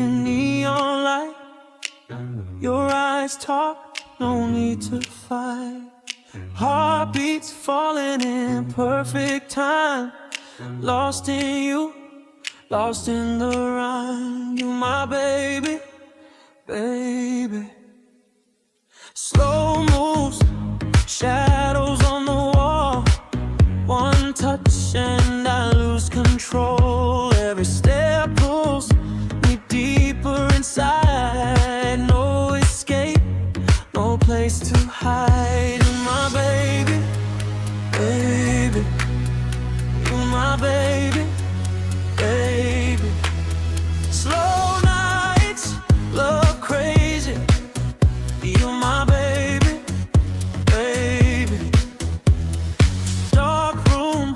in neon light. Your eyes talk, no need to fight. Heartbeats falling in perfect time. Lost in you, lost in the rhyme. You my baby, baby. Slow moves, shadows on the wall. One touch and I lose control. Every step pulls me deeper inside. No escape, no place to hide. You my baby, baby. You my baby, baby. Slow nights look crazy. You my baby, baby. Dark room,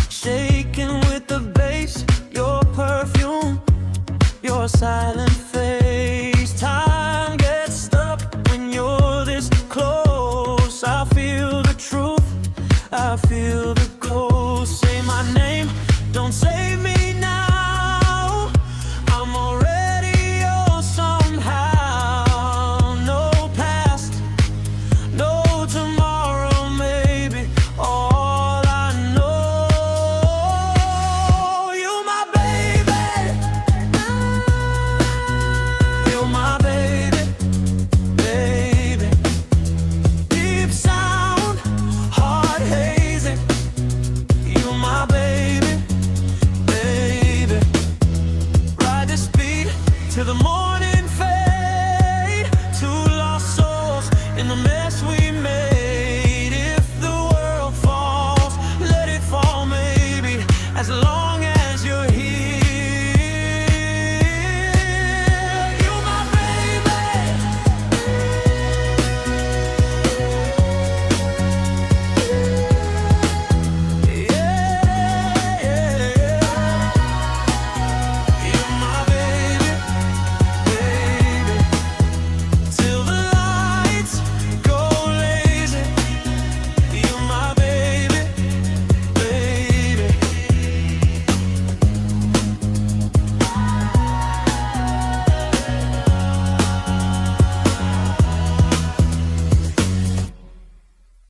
shaking with the bass. Your perfume, your silent face. Time gets stuck when you're this close. I feel the truth, I feel the cold. Say my name, don't save me now. I'm already yours somehow. No past, no tomorrow, maybe all I know. You my baby, you my baby, baby. Deep sound, heart hazing. You my baby, baby. Ride this beat till the morning.